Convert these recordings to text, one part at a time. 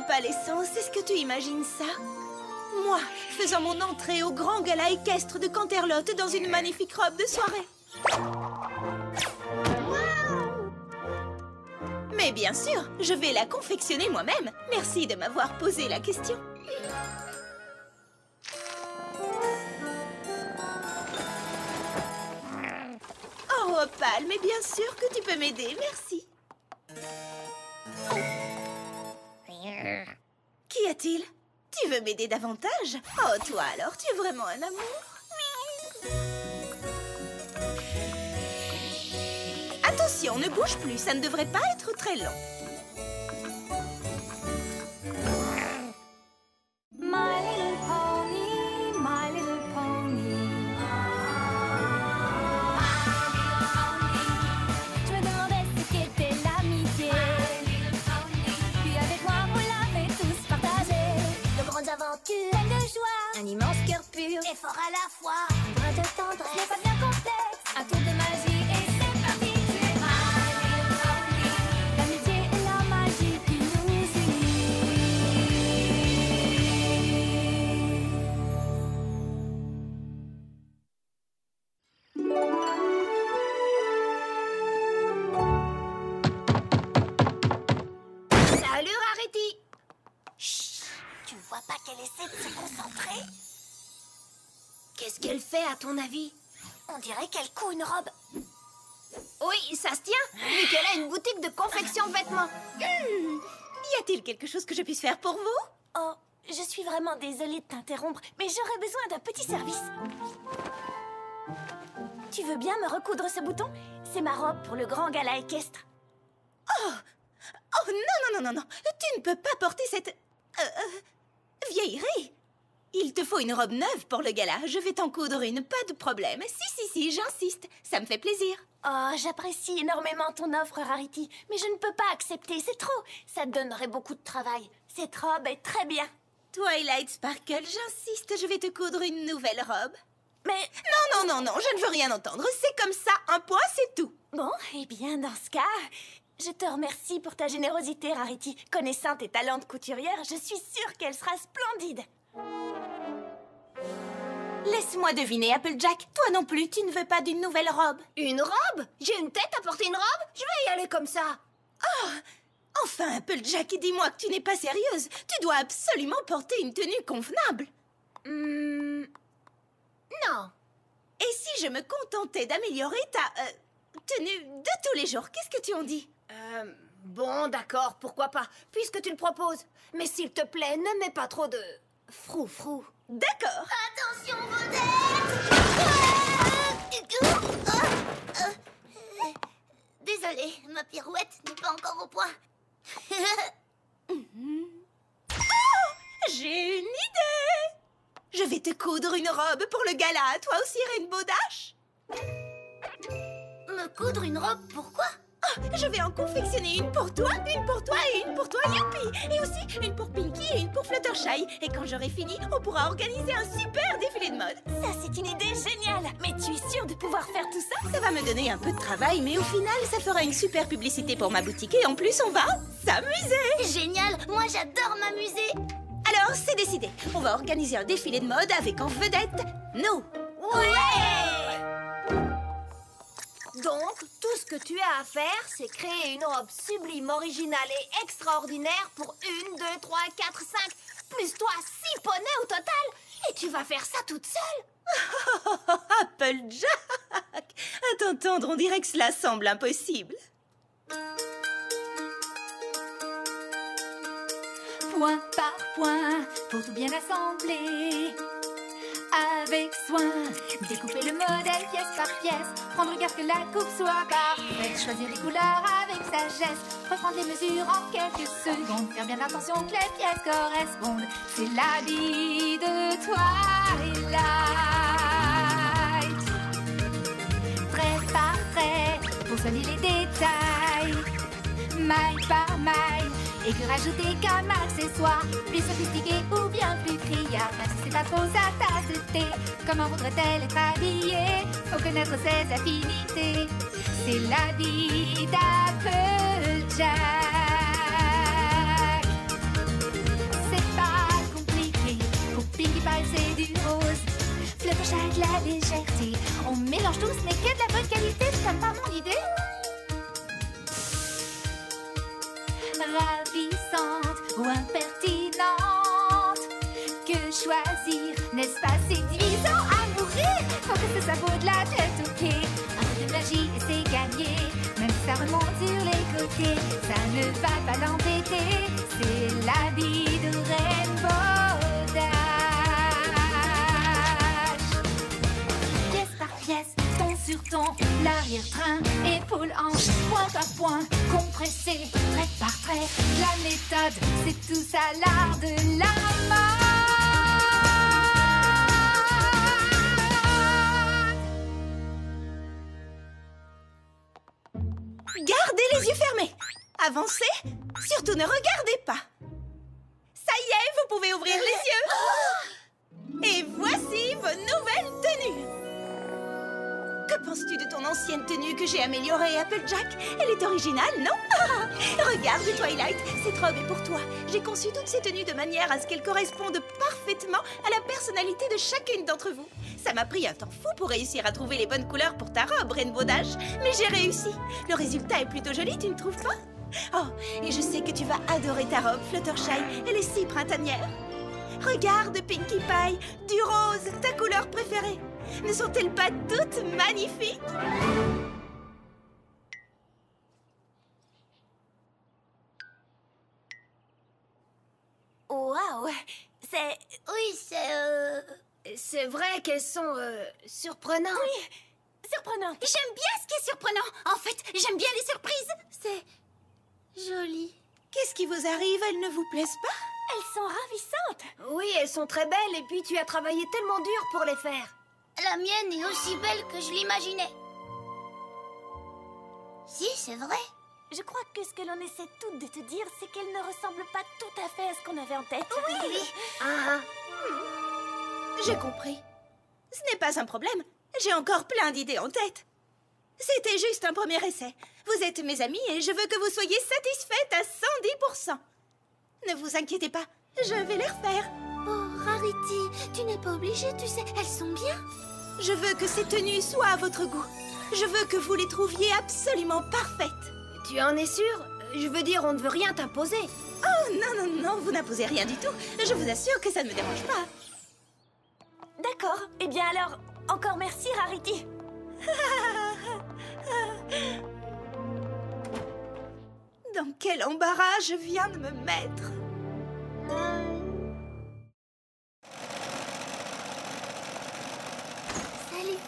Opalescence, est-ce que tu imagines ça? Moi, faisant mon entrée au grand gala équestre de Canterlot dans une magnifique robe de soirée. Mais bien sûr, je vais la confectionner moi-même. Merci de m'avoir posé la question. Oh, Opal, mais bien sûr que tu peux m'aider, merci. Qu'y a-t-il? Tu veux m'aider davantage? Oh, toi alors, tu es vraiment un amour. Attention, ne bouge plus, ça ne devrait pas être très long. My little pony, my little pony. Je me demandais ce qu'était l'amitié. Puis avec moi, on l'avait tous partagé. De grandes aventures, pleines de joie. Un immense cœur pur et fort à la fois. Un brin de tendresse, n'est pas bien complexe. Un tour de magie et c'est parti. L'amitié et la magie qui nous unit. Salut, Rarity. Chut, tu ne vois pas qu'elle essaie de se concentrer? Qu'est-ce qu'elle fait, à ton avis? On dirait qu'elle coud une robe. Oui, ça se tient, vu qu'elle a une boutique de confection de vêtements. Y a-t-il quelque chose que je puisse faire pour vous? Oh, je suis vraiment désolée de t'interrompre, mais j'aurais besoin d'un petit service. Tu veux bien me recoudre ce bouton? C'est ma robe pour le grand gala équestre. Oh, non, tu ne peux pas porter cette... vieillerie. Il te faut une robe neuve pour le gala. Je vais t'en coudre une, pas de problème. Si, j'insiste. Ça me fait plaisir. Oh, j'apprécie énormément ton offre, Rarity, mais je ne peux pas accepter, c'est trop. Ça te donnerait beaucoup de travail. Cette robe est très bien. Twilight Sparkle, j'insiste, je vais te coudre une nouvelle robe. Mais... Non, je ne veux rien entendre. C'est comme ça, un point, c'est tout. Bon, eh bien, dans ce cas, je te remercie pour ta générosité, Rarity. Connaissant tes talents de couturière, je suis sûre qu'elle sera splendide. Laisse-moi deviner, Applejack. Toi non plus, tu ne veux pas d'une nouvelle robe? Une robe? J'ai une tête à porter une robe? Je vais y aller comme ça. Oh, enfin, Applejack, dis-moi que tu n'es pas sérieuse. Tu dois absolument porter une tenue convenable. Non. Et si je me contentais d'améliorer ta tenue de tous les jours, qu'est-ce que tu en dis? Bon, d'accord, pourquoi pas, puisque tu le proposes. Mais s'il te plaît, ne mets pas trop de frou-frou. D'accord. Attention, vos têtes! Désolée, ma pirouette n'est pas encore au point. J'ai une idée. Je vais te coudre une robe pour le gala. Toi aussi, Rainbow Dash? Me coudre une robe, pourquoi? Oh, je vais en confectionner une pour toi et une pour toi, Youpi. Et aussi une pour Pinky et une pour Fluttershy. Et quand j'aurai fini, on pourra organiser un super défilé de mode. Ça, c'est une idée géniale. Mais tu es sûre de pouvoir faire tout ça? Ça va me donner un peu de travail, mais au final, ça fera une super publicité pour ma boutique. Et en plus, on va s'amuser. Génial, moi j'adore m'amuser. Alors, c'est décidé. On va organiser un défilé de mode avec en vedette nous. Ouais! Donc, tout ce que tu as à faire, c'est créer une robe sublime, originale et extraordinaire pour 1, 2, 3, 4, 5, plus toi 6 poneys au total. Et tu vas faire ça toute seule. Applejack! À t'entendre, on dirait que cela semble impossible. Point par point, pour tout bien assembler. Avec soin, découper le modèle pièce par pièce. Prendre garde que la coupe soit parfaite. Choisir les couleurs avec sagesse. Reprendre les mesures en quelques secondes. Faire bien attention que les pièces correspondent. C'est l'habit de Twilight. Trait par trait, pour soigner les détails. Maille par maille. Et que rajouter comme accessoire, plus sophistiqué ou bien plus criard. Même si c'est pas trop sa tasse de thé, comment voudrait-elle être habillée? Faut connaître ses affinités. C'est la vie d'Applejack. légèreté. On mélange tout, ce n'est que de la bonne qualité, ça pas mon idée. Ravissante ou impertinente, que choisir, n'est-ce pas séduisant à mourir? Faut que ça vaut de la tête aux pieds. Un peu de magie et c'est gagné, même si ça remonte sur les côtés, ça ne va pas l'embêter, c'est l'habit de Rainbow Dash. Pièce par pièce, ton sur ton, l'arrière-train, épaule-hanche, point par point, compressé, trait par trait, la méthode, c'est tout ça l'art de la mode. Gardez les yeux fermés. Avancez. Surtout ne regardez pas. Ça y est, vous pouvez ouvrir les yeux. Et voici vos nouvelles tenues. Que penses-tu de ton ancienne tenue que j'ai améliorée, Applejack? Elle est originale, non? Regarde, Twilight, cette robe est pour toi. J'ai conçu toutes ces tenues de manière à ce qu'elles correspondent parfaitement à la personnalité de chacune d'entre vous. Ça m'a pris un temps fou pour réussir à trouver les bonnes couleurs pour ta robe, Rainbow Dash, mais j'ai réussi. Le résultat est plutôt joli, tu ne trouves pas? Oh, et je sais que tu vas adorer ta robe, Fluttershy. Elle est si printanière. Regarde, Pinkie Pie, du rose, ta couleur préférée. Ne sont-elles pas toutes magnifiques? Waouh! C'est vrai qu'elles sont surprenantes. Oui, surprenantes. J'aime bien ce qui est surprenant. En fait, j'aime bien les surprises. C'est joli. Qu'est-ce qui vous arrive? Elles ne vous plaisent pas? Elles sont ravissantes. Oui, elles sont très belles et puis tu as travaillé tellement dur pour les faire. La mienne est aussi belle que je l'imaginais. Si, c'est vrai. Je crois que ce que l'on essaie toutes de te dire, c'est qu'elles ne ressemblent pas tout à fait à ce qu'on avait en tête. Oui. J'ai compris. Ce n'est pas un problème. J'ai encore plein d'idées en tête. C'était juste un premier essai. Vous êtes mes amis et je veux que vous soyez satisfaites à 110%. Ne vous inquiétez pas, je vais les refaire. Oh, Rarity, tu n'es pas obligée, tu sais, elles sont bien. Je veux que ces tenues soient à votre goût. Je veux que vous les trouviez absolument parfaites. Tu en es sûre? Je veux dire, on ne veut rien t'imposer. Oh, non, non, non, vous n'imposez rien du tout. Je vous assure que ça ne me dérange pas. D'accord. Eh bien alors, encore merci, Rarity. Dans quel embarras je viens de me mettre. Salut.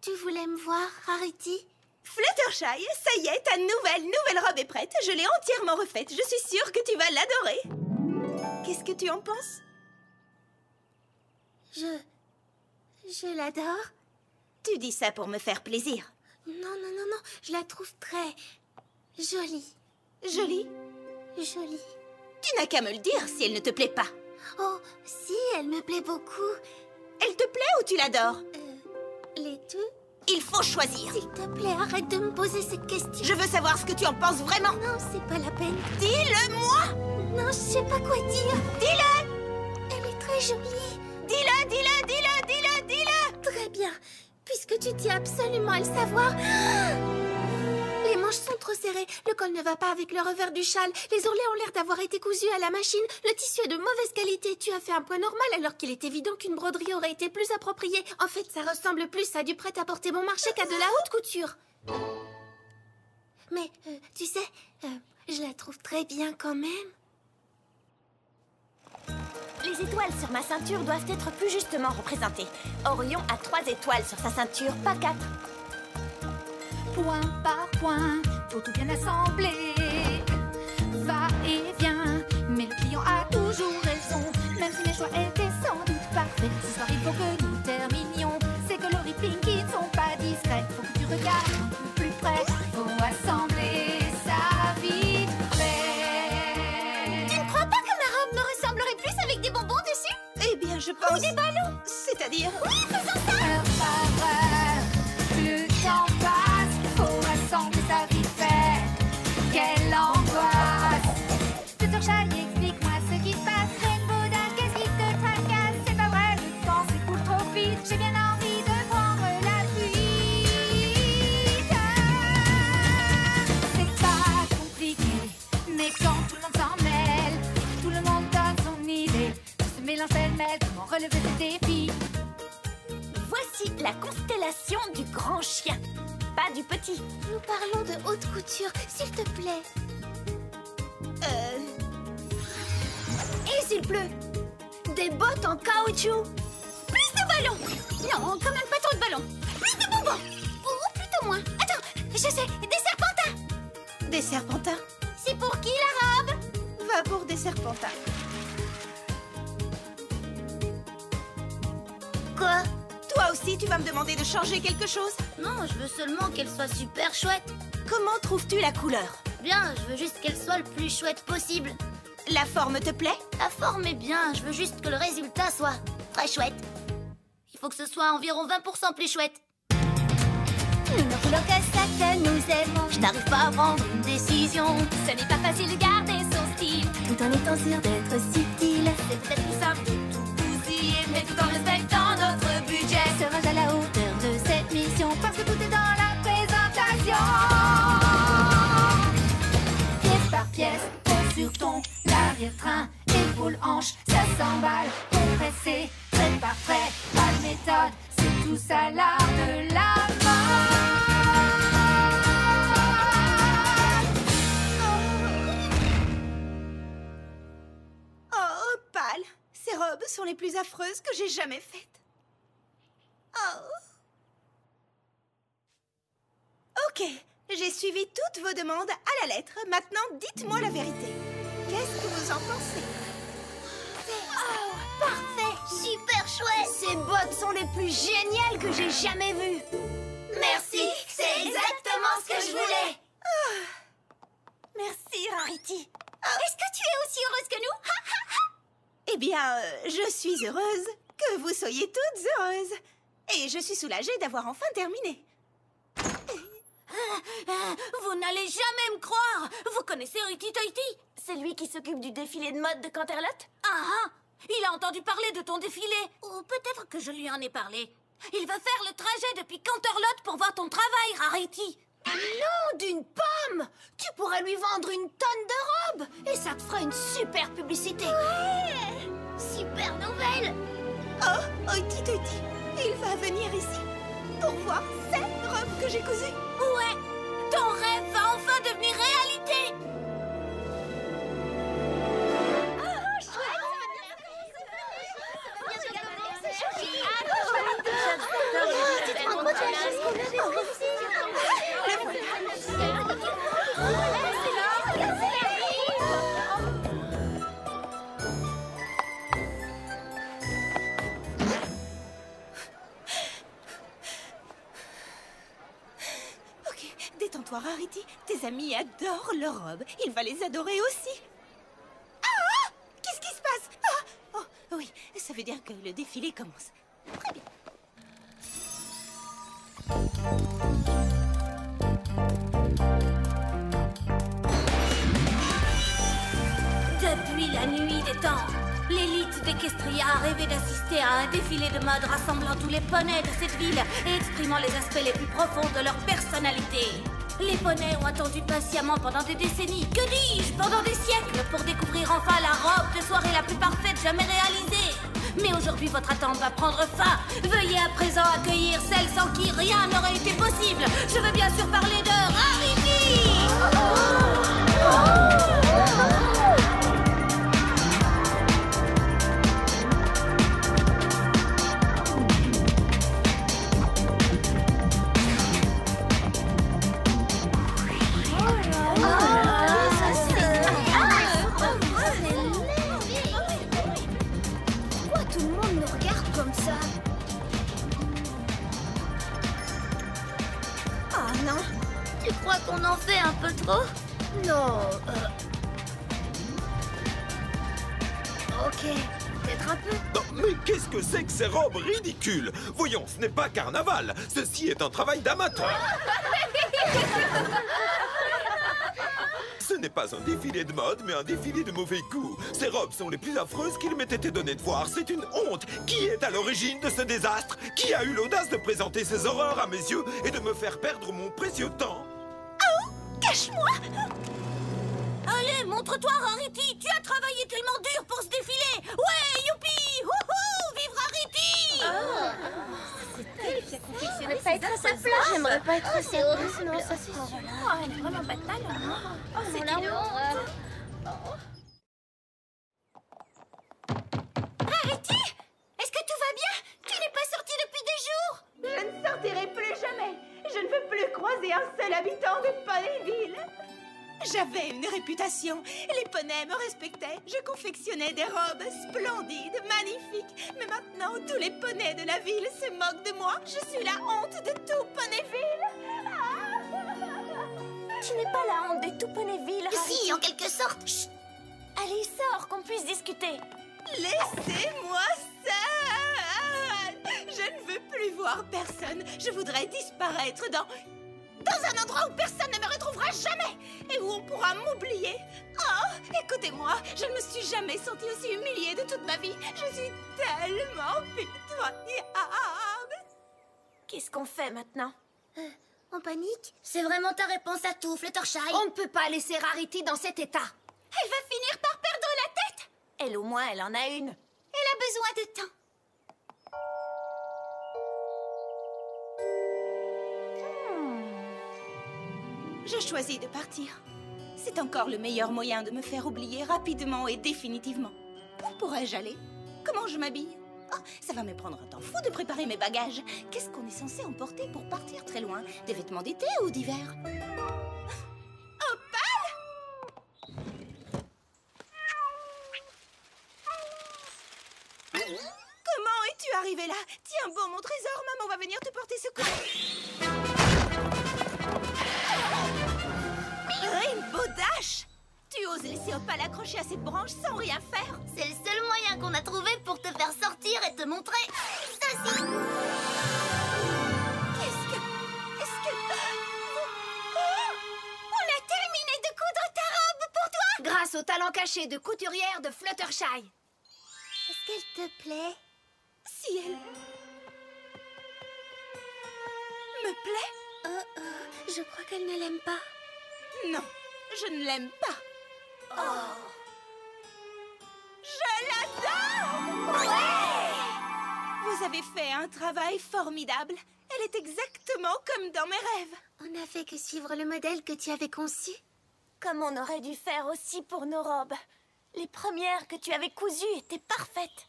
Tu voulais me voir, Rarity? Fluttershy, ça y est, ta nouvelle robe est prête. Je l'ai entièrement refaite. Je suis sûre que tu vas l'adorer. Qu'est-ce que tu en penses? Je l'adore. Tu dis ça pour me faire plaisir. Non, je la trouve très jolie. Jolie? Jolie. Tu n'as qu'à me le dire si elle ne te plaît pas. Oh, si, elle me plaît beaucoup. Elle te plaît ou tu l'adores? Les deux? Il faut choisir. S'il te plaît, arrête de me poser cette question. Je veux savoir ce que tu en penses vraiment. Non, c'est pas la peine. Dis-le-moi. Non, je sais pas quoi dire. Dis-le. Elle est très jolie. Dis-le. Très bien. Puisque tu tiens absolument à le savoir. Les manches sont trop serrées. Le col ne va pas avec le revers du châle. Les ourlets ont l'air d'avoir été cousus à la machine. Le tissu est de mauvaise qualité. Tu as fait un point normal alors qu'il est évident qu'une broderie aurait été plus appropriée. En fait, ça ressemble plus à du prêt-à-porter bon marché qu'à de la haute couture. Mais, tu sais, je la trouve très bien quand même. Les étoiles sur ma ceinture doivent être plus justement représentées. Orion a 3 étoiles sur sa ceinture, pas 4. Point par point, faut tout bien assembler. Va et vient, mais le client a toujours raison. Même si mes choix étaient sans doute parfaits, ce soir il faut que nous terminions. Ces coloris Pinkie ne sont pas discrets. Faut que tu regardes un peu plus près. Faut assembler ça vite fait. Tu ne crois pas que ma robe me ressemblerait plus avec des bonbons dessus? Eh bien, je pense... Ou des ballons? C'est-à-dire... Oui, faisons ça! Heure par heure, le temps passe. Faut assembler ça vite fait. Quelle relever ce défi. Voici la constellation du grand chien, pas du petit. Nous parlons de haute couture, s'il te plaît. Et s'il pleut? Des bottes en caoutchouc. Plus de ballons. Non, quand même pas trop de ballons. Plus de bonbons. Ou plutôt moins. Attends, je sais, des serpentins. Des serpentins? C'est pour qui la robe? Va pour des serpentins. Quoi? Toi aussi, tu vas me demander de changer quelque chose? Non, je veux seulement qu'elle soit super chouette. Comment trouves-tu la couleur? Bien, je veux juste qu'elle soit le plus chouette possible. La forme te plaît? La forme est bien, je veux juste que le résultat soit très chouette. Il faut que ce soit environ 20% plus chouette. Nous ne voulons que ça que nous aimons. Je n'arrive pas à prendre une décision. Ce n'est pas facile de garder son style, tout en étant sûr d'être subtil. C'est peut-être plus simple de tout bousiller, Mais tout en respectant notre budget, serais-je à la hauteur de cette mission? Parce que tout est dans la présentation. Pièce par pièce, pose sur ton arrière-train, épaule, hanche, ça s'emballe, compressé, trait par trait, pas de méthode, c'est tout ça l'art de la mode. Oh, Pâle, ces robes sont les plus affreuses que j'ai jamais faites. Oh. Ok, j'ai suivi toutes vos demandes à la lettre. Maintenant, dites-moi la vérité. Qu'est-ce que vous en pensez? parfait, super chouette. Ces bottes sont les plus géniales que j'ai jamais vues. Merci, c'est exactement ce que je voulais. Merci, Rarity. Est-ce que tu es aussi heureuse que nous? Eh bien, je suis heureuse que vous soyez toutes heureuses. Et je suis soulagée d'avoir enfin terminé. Vous n'allez jamais me croire. Vous connaissez Hoity Toity? C'est lui qui s'occupe du défilé de mode de Canterlot? Ah, il a entendu parler de ton défilé. Ou peut-être que je lui en ai parlé. Il va faire le trajet depuis Canterlot pour voir ton travail, Rarity. Non, d'une pomme! Tu pourrais lui vendre une tonne de robes et ça te fera une super publicité. Ouais! Super nouvelle! Oh, Hoity Toity, il va venir ici pour voir ces robes que j'ai cousues. Ouais! Ton rêve va enfin devenir réalité! Ok, détends-toi, Rarity. Tes amis adorent leurs robes. Il va les adorer aussi. Ah! Qu'est-ce qui se passe? Ah! Oh, oui, ça veut dire que le défilé commence. Très bien. Depuis la nuit des temps, l'élite d'Equestria a rêvé d'assister à un défilé de mode rassemblant tous les poneys de cette ville et exprimant les aspects les plus profonds de leur personnalité. Les poneys ont attendu patiemment pendant des décennies, que dis-je, pendant des siècles, pour découvrir enfin la robe de soirée la plus parfaite jamais réalisée. Mais aujourd'hui, votre attente va prendre fin. Veuillez à présent accueillir celle sans qui rien n'aurait été possible. Je veux bien sûr parler de Rarity. Pourquoi tout le monde nous regarde comme ça? Oh non. Tu crois qu'on en fait un peu trop? Non, ok, peut-être un peu. Non, mais qu'est-ce que c'est que ces robes ridicules? Voyons, ce n'est pas carnaval. Ceci est un travail d'amateur. Ce n'est pas un défilé de mode, mais un défilé de mauvais goût. Ces robes sont les plus affreuses qu'il m'ait été donné de voir. C'est une honte. Qui est à l'origine de ce désastre? Qui a eu l'audace de présenter ces horreurs à mes yeux et de me faire perdre mon précieux temps? Cache-moi! Allez, montre-toi, Rarity. Tu as travaillé tellement dur pour ce défilé. Ouais, youpi! Wouhou! Vive J'aimerais pas être à sa place. J'aimerais pas être à sa place. Non, ça c'est sûr. Oh, elle a vraiment pas de talent. Oh, c'est Voilà, Arrêtez! Est-ce que tout va bien? Tu n'es pas sortie depuis des jours? Je ne sortirai plus jamais. Je ne veux plus croiser un seul habitant de Ponyville. J'avais une réputation. Les poneys me respectaient. Je confectionnais des robes splendides, magnifiques. Mais maintenant, tous les poneys de la ville se moquent de moi. Je suis la honte de tout Ponyville. Tu n'es pas la honte de tout Ponyville, Si, en quelque sorte. Chut. Allez, sors, qu'on puisse discuter. Laissez-moi seule. Je ne veux plus voir personne. Je voudrais disparaître dans un endroit où personne ne me retrouvera jamais et où on pourra m'oublier. Oh, écoutez-moi, je ne me suis jamais sentie aussi humiliée de toute ma vie. Je suis tellement pitoyable. Qu'est-ce qu'on fait maintenant? En panique? C'est vraiment ta réponse à tout, Fluttershy. On ne peut pas laisser Rarity dans cet état. Elle va finir par perdre la tête. Elle, au moins, elle en a une. Elle a besoin de temps. Je choisis de partir. C'est encore le meilleur moyen de me faire oublier rapidement et définitivement. Où pourrais-je aller? Comment je m'habille? Oh, ça va me prendre un temps fou de préparer mes bagages. Qu'est-ce qu'on est censé emporter pour partir très loin? Des vêtements d'été ou d'hiver? Opale! Comment es-tu arrivé là? Tiens bon, mon trésor, maman va venir te porter secours. Rainbow Dash! Tu oses laisser Opale accrocher à cette branche sans rien faire? C'est le seul moyen qu'on a trouvé pour te faire sortir et te montrer ceci. Est-ce que... Oh! On a terminé de coudre ta robe pour toi? Grâce au talent caché de couturière de Fluttershy. Est-ce qu'elle te plaît? Si elle... me plaît? Je crois qu'elle ne l'aime pas. Non, je ne l'aime pas. Oh! Je l'adore! Ouais! Vous avez fait un travail formidable. Elle est exactement comme dans mes rêves. On n'a fait que suivre le modèle que tu avais conçu. Comme on aurait dû faire aussi pour nos robes. Les premières que tu avais cousues étaient parfaites.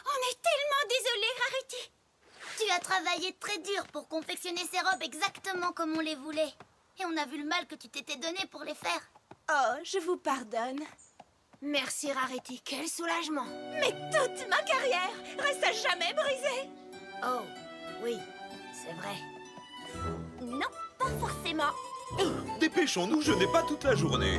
On est tellement désolés, Rarity. Tu as travaillé très dur pour confectionner ces robes exactement comme on les voulait. Et on a vu le mal que tu t'étais donné pour les faire. Oh, je vous pardonne. Merci, Rarity. Quel soulagement. Mais toute ma carrière reste à jamais brisée. Oh, oui, c'est vrai. Non, pas forcément. Dépêchons-nous, je n'ai pas toute la journée.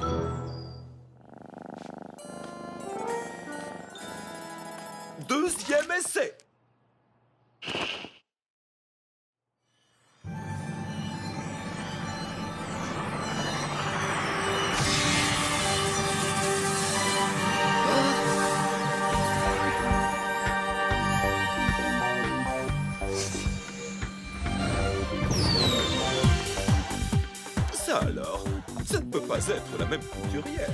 Deuxième essai. Ça alors, ça ne peut pas être la même couturière.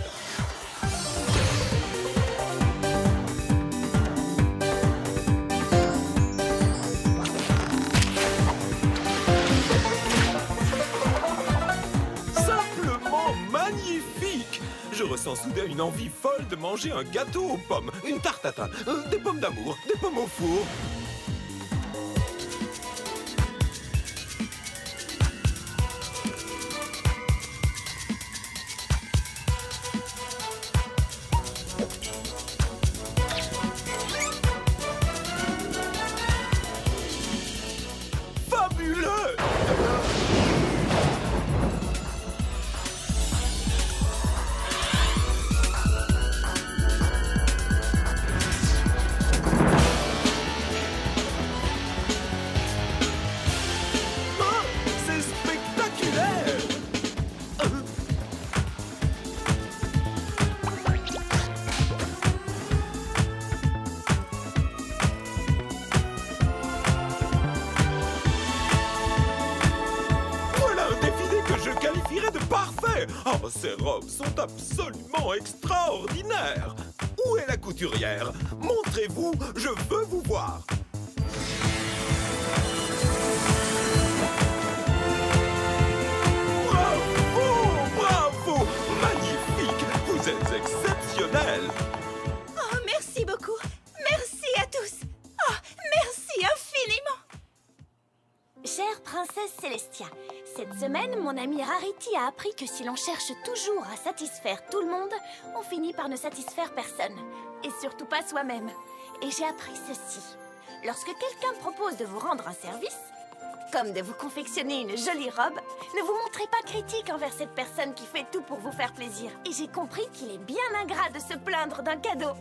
Simplement magnifique! Je ressens soudain une envie folle de manger un gâteau aux pommes, une tarte tatin, des pommes d'amour, des pommes au four. Fabuleux! Ah, c'est spectaculaire! Voilà un défilé que je qualifierais de parfait. Oh, ces robes sont absolument extraordinaires. Où est la couturière? Montrez-vous, je veux vous voir. Tiens, cette semaine, mon ami Rarity a appris que si l'on cherche toujours à satisfaire tout le monde, on finit par ne satisfaire personne. Et surtout pas soi-même. Et j'ai appris ceci. Lorsque quelqu'un propose de vous rendre un service, comme de vous confectionner une jolie robe, ne vous montrez pas critique envers cette personne qui fait tout pour vous faire plaisir. Et j'ai compris qu'il est bien ingrat de se plaindre d'un cadeau.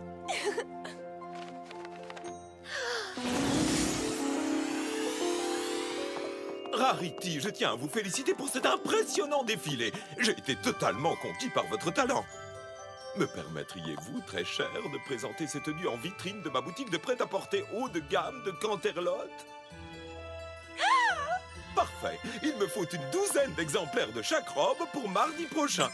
Rarity, je tiens à vous féliciter pour cet impressionnant défilé. J'ai été totalement conquis par votre talent. Me permettriez-vous, très cher, de présenter ces tenues en vitrine de ma boutique de prêt-à-porter haut de gamme de Canterlot? Parfait. Il me faut une douzaine d'exemplaires de chaque robe pour mardi prochain.